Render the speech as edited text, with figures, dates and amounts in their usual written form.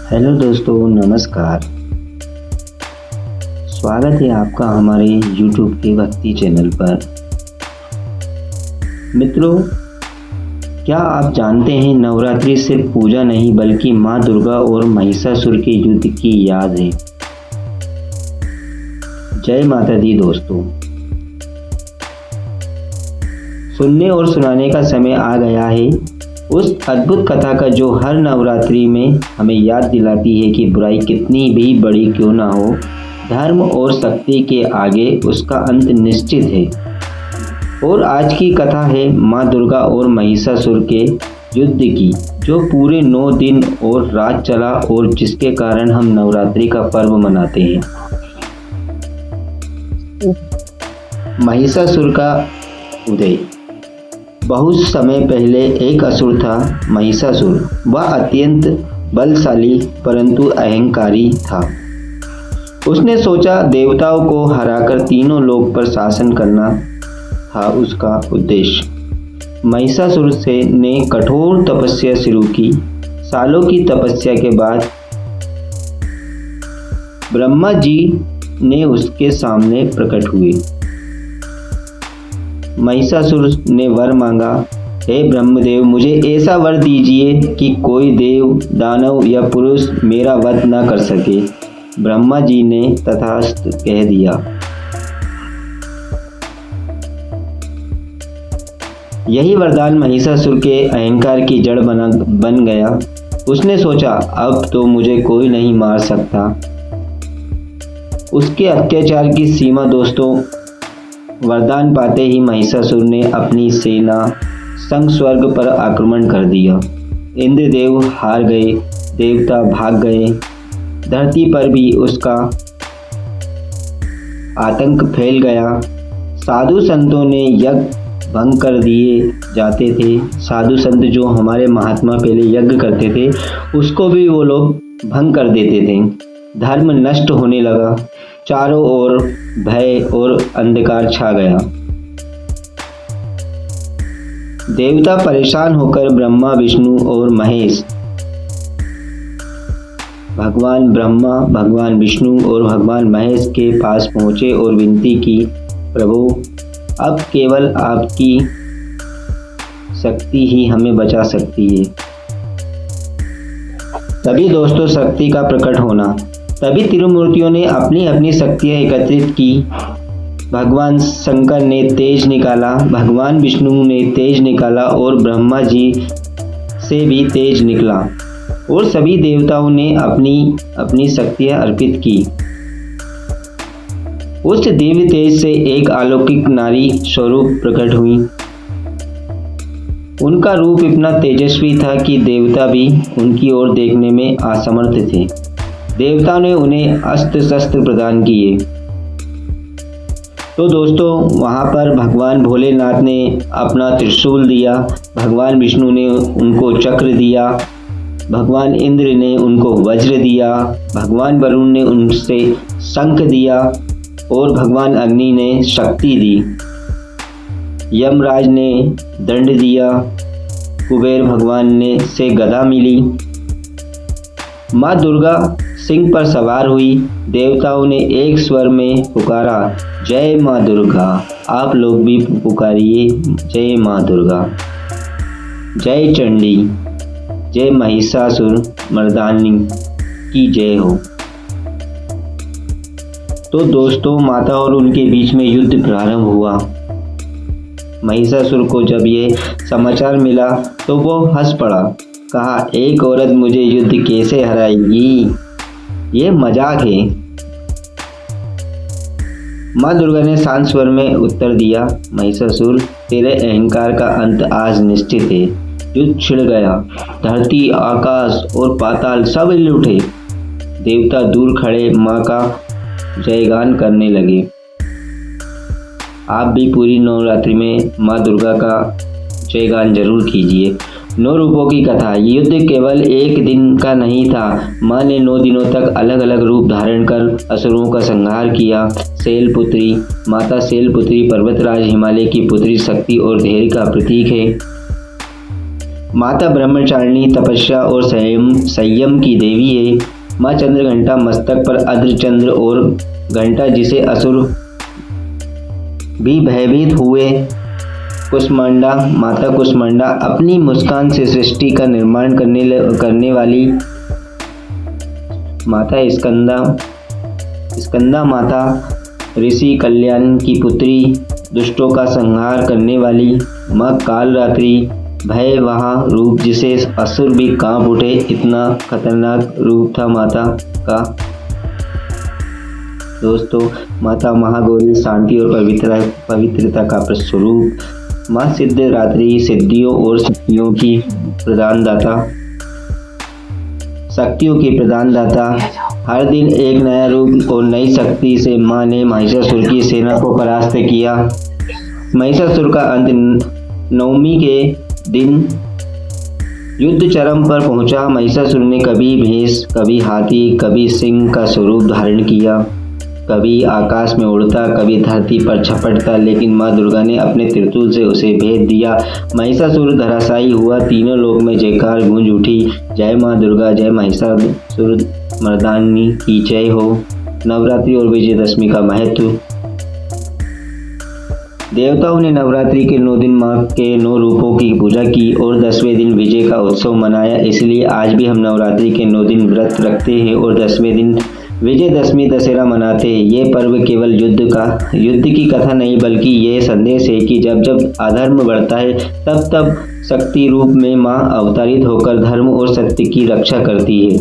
Hello दोस्तों, नमस्कार। स्वागत है आपका हमारे YouTube के भक्ति चैनल पर। मित्रों, क्या आप जानते हैं नवरात्रि सिर्फ पूजा नहीं बल्कि माँ दुर्गा और महिषासुर के युद्ध की याद है। जय माता दी दोस्तों। सुनने और सुनाने का समय आ गया है उस अद्भुत कथा का जो हर नवरात्रि में हमें याद दिलाती है कि बुराई कितनी भी बड़ी क्यों ना हो, धर्म और शक्ति के आगे उसका अंत निश्चित है। और आज की कथा है माँ दुर्गा और महिषासुर के युद्ध की, जो पूरे 9 दिन और रात चला और जिसके कारण हम नवरात्रि का पर्व मनाते हैं। महिषासुर का उदय। बहुत समय पहले एक असुर था महिषासुर। वह अत्यंत बलशाली परंतु अहंकारी था। उसने सोचा देवताओं को हराकर तीनों लोक पर शासन करना था उसका उद्देश्य। महिषासुर ने कठोर तपस्या शुरू की। सालों की तपस्या के बाद ब्रह्मा जी ने उसके सामने प्रकट हुए। महिषासुर ने वर मांगा, हे ब्रह्मदेव, मुझे ऐसा वर दीजिए कि कोई देव, दानव या पुरुष मेरा वध न कर सके। ब्रह्मा जी ने तथास्तु कह दिया। यही वरदान महिषासुर के अहंकार की जड़ बन गया। उसने सोचा, अब तो मुझे कोई नहीं मार सकता। उसके अत्याचार की सीमा दोस्तों, वरदान पाते ही महिषासुर ने अपनी सेना संग स्वर्ग पर आक्रमण कर दिया। इंद्रदेव हार गए, देवता भाग गए। धरती पर भी उसका आतंक फैल गया। साधु संतों ने यज्ञ भंग कर दिए जाते थे। साधु संत जो हमारे महात्मा पहले यज्ञ करते थे उसको भी वो लोग भंग कर देते थे। धर्म नष्ट होने लगा। चारों ओर भय और अंधकार छा गया। देवता परेशान होकर ब्रह्मा, विष्णु और महेश, भगवान ब्रह्मा, भगवान विष्णु और भगवान महेश के पास पहुंचे और विनती की, प्रभु, अब केवल आपकी शक्ति ही हमें बचा सकती है। तभी दोस्तों शक्ति का प्रकट होना। तभी त्रिमूर्तियों ने अपनी अपनी शक्तियाँ एकत्रित की। भगवान शंकर ने तेज निकाला, भगवान विष्णु ने तेज निकाला और ब्रह्मा जी से भी तेज निकला और सभी देवताओं ने अपनी अपनी शक्तियाँ अर्पित की। उस दिव्य तेज से एक अलौकिक नारी स्वरूप प्रकट हुई। उनका रूप इतना तेजस्वी था कि देवता भी उनकी ओर देखने में असमर्थ थे। देवताओं ने उन्हें अस्त्र शस्त्र प्रदान किए। तो दोस्तों, वहाँ पर भगवान भोलेनाथ ने अपना त्रिशूल दिया, भगवान विष्णु ने उनको चक्र दिया, भगवान इंद्र ने उनको वज्र दिया, भगवान वरुण ने उनसे शंख दिया और भगवान अग्नि ने शक्ति दी। यमराज ने दंड दिया, कुबेर भगवान ने से गदा मिली। माँ दुर्गा सिंह पर सवार हुई। देवताओं ने एक स्वर में पुकारा, जय माँ दुर्गा। आप लोग भी पुकारिए, जय माँ दुर्गा। जय चंडी, जय महिषासुर मर्दानी की जय हो। तो दोस्तों, माता और उनके बीच में युद्ध प्रारंभ हुआ। महिषासुर को जब ये समाचार मिला तो वो हंस पड़ा। कहा, एक औरत मुझे युद्ध कैसे हराएगी? ये मजाक है। माँ दुर्गा ने शांत स्वर में उत्तर दिया, महिषासुर, तेरे अहंकार का अंत आज निश्चित है। युद्ध छिड़ गया। धरती, आकाश और पाताल सब हिल उठे। देवता दूर खड़े माँ का जयगान करने लगे। आप भी पूरी नवरात्रि में माँ दुर्गा का जयगान जरूर कीजिए। 9 रूपों की कथा। युद्ध केवल एक दिन का नहीं था। माँ ने 9 दिनों तक अलग अलग रूप धारण कर असुरों का संहार किया। शैलपुत्री, माता शैलपुत्री पर्वतराज हिमालय की पुत्री, शक्ति और धैर्य का प्रतीक है। माता ब्रह्मचारिणी, तपस्या और संयम की देवी है। माँ चंद्रघंटा मस्तक पर अर्धचंद्र और घंटा जिसे असुर भी भयभीत हुए। कुष्मांडा, माता कुष्मांडा अपनी मुस्कान से सृष्टि का निर्माण करने वाली। माता स्कंदा माता ऋषि कल्याण की पुत्री, दुष्टों का संहार करने वाली। माँ कालरात्रि, भयवहा रूप जिसे असुर भी कांप उठे, इतना खतरनाक रूप था माता का। दोस्तों, माता महागौरी शांति और पवित्रता का स्वरूप। माँ सिद्धरात्रि, सिद्धियों और शक्तियों की प्रदान दाता। हर दिन एक नया रूप और नई शक्ति से माँ ने महिषासुर की सेना को परास्त किया। महिषासुर का अंत नवमी के दिन युद्ध चरम पर पहुंचा। महिषासुर ने कभी भैंस, कभी हाथी, कभी सिंह का स्वरूप धारण किया, कभी आकाश में उड़ता, कभी धरती पर झपटता, लेकिन माँ दुर्गा ने अपने त्रिशूल से उसे भेद दिया। महिषासुर धराशायी हुआ। तीनों लोक में जयकार गूंज उठी। जय माँ दुर्गा, जय महिषासुर मर्दानी की जय हो। नवरात्रि और विजयदशमी का महत्व। देवताओं ने नवरात्रि के 9 दिन माँ के 9 रूपों की पूजा की और 10वें दिन विजय का उत्सव मनाया। इसलिए आज भी हम नवरात्रि के 9 दिन व्रत रखते हैं और 10वें दिन विजयदशमी दशहरा मनाते हैं। ये पर्व केवल युद्ध की कथा नहीं, बल्कि ये संदेश है कि जब जब अधर्म बढ़ता है, तब तब शक्ति रूप में माँ अवतरित होकर धर्म और सत्य की रक्षा करती है।